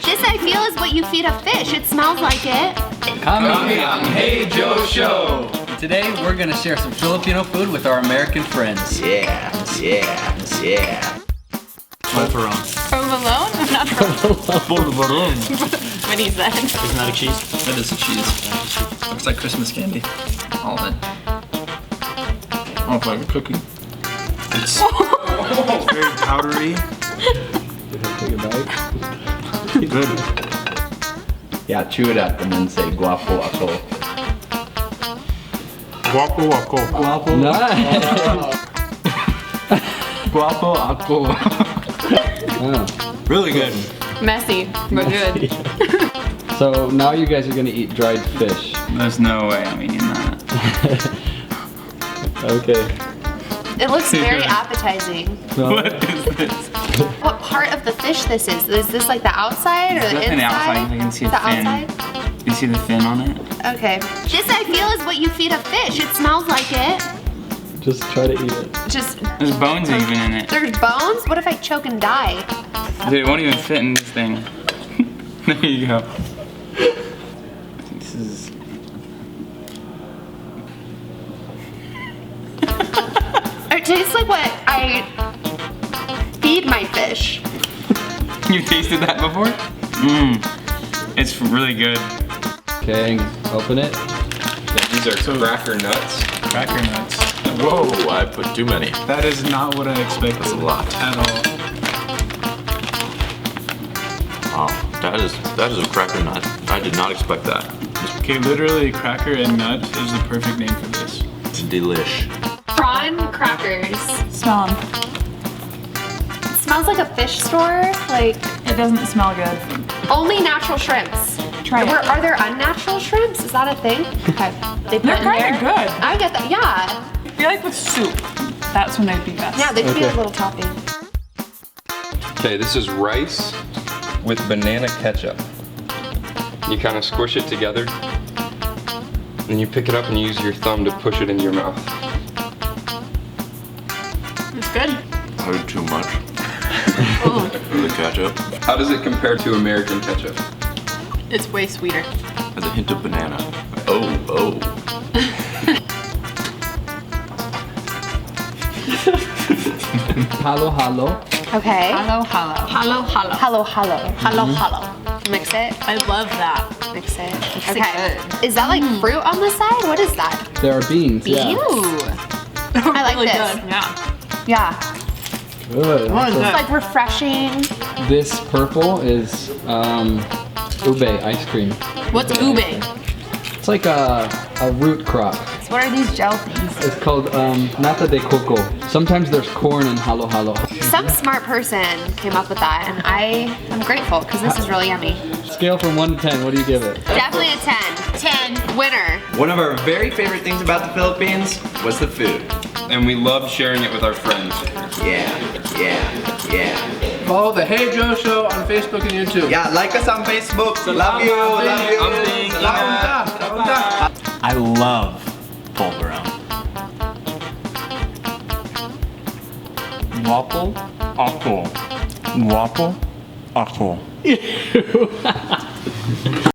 This, I feel, is what you feed a fish. It smells like it. Coming on Hey Joe Show. Today we're gonna share some Filipino food with our American friends. Yeah. Polperon. Provolone? Not Polperon. what he said. Isn't that a cheese? That is a cheese. Looks like Christmas candy. All of it. Oh, it's like a cookie. It's very powdery. Take a bite. Good. Yeah, chew it up and then say guapo ako. Guapo ako. Guapo. Nice. Guapo ako. Really good. Messy, but good. So now you guys are gonna eat dried fish. There's no way I'm eating that. Okay. It looks very appetizing. What is this? What part of the fish this is? Is this like the outside or the Definitely inside? outside. I can see a the fin. outside? You see the fin on it? Okay. This, I feel, is what you feed a fish. It smells like it. Just try to eat it. Just, There's bones even in it. there's bones? What if I choke and die? Dude, it won't even fit in this thing. There you go. This is... It tastes like what I feed my fish. You tasted that before? Mmm. It's really good. Okay, open it. These are cracker nuts. Cracker nuts. Whoa, I put too many. That is not what I expected. That's a lot. At all. Wow, that is a cracker nut. I did not expect that. Okay, literally cracker and nut is the perfect name for this. It's delish. Prawn crackers. Smell them. It smells like a fish store. Like, It doesn't smell good. only natural shrimps. Try it. Are there unnatural shrimps? Is that a thing? Okay. They put They're in kind there. of good. I get that. Yeah. I feel like with soup, that's when they'd be best. Yeah, they could be a Okay. little topping. Okay, this is rice with banana ketchup. You kind of squish it together, and you pick it up and use your thumb to push it into your mouth. It's good. I did too much. The ketchup How does it compare to American ketchup? It's way sweeter. has a hint of banana. Oh. Halo halo. Okay. Halo, halo. Halo, halo. Hello, hello. Hello, hello. Mix it. I love that. Mix it. It's Okay. good. Is that like fruit on the side? What is that? There are beans. Beans? I like really this. good. Yeah. Yeah. Yeah. Good. What is It's it? like refreshing. This purple is ube ice cream. What's ube? It's like a root crop. What are these gel things? It's called nata de coco. Sometimes there's corn in halo halo. Some smart person came up with that, and I am grateful because this is really yummy. Scale from 1 to 10, what do you give it? Definitely a 10. 10. Winner. One of our very favorite things about the Philippines was the food. And we love sharing it with our friends. Yeah. Follow the Hey Joe Show on Facebook and YouTube. Yeah, like us on Facebook. Love you. I love Polperon. Guapo ako. Guapo ako.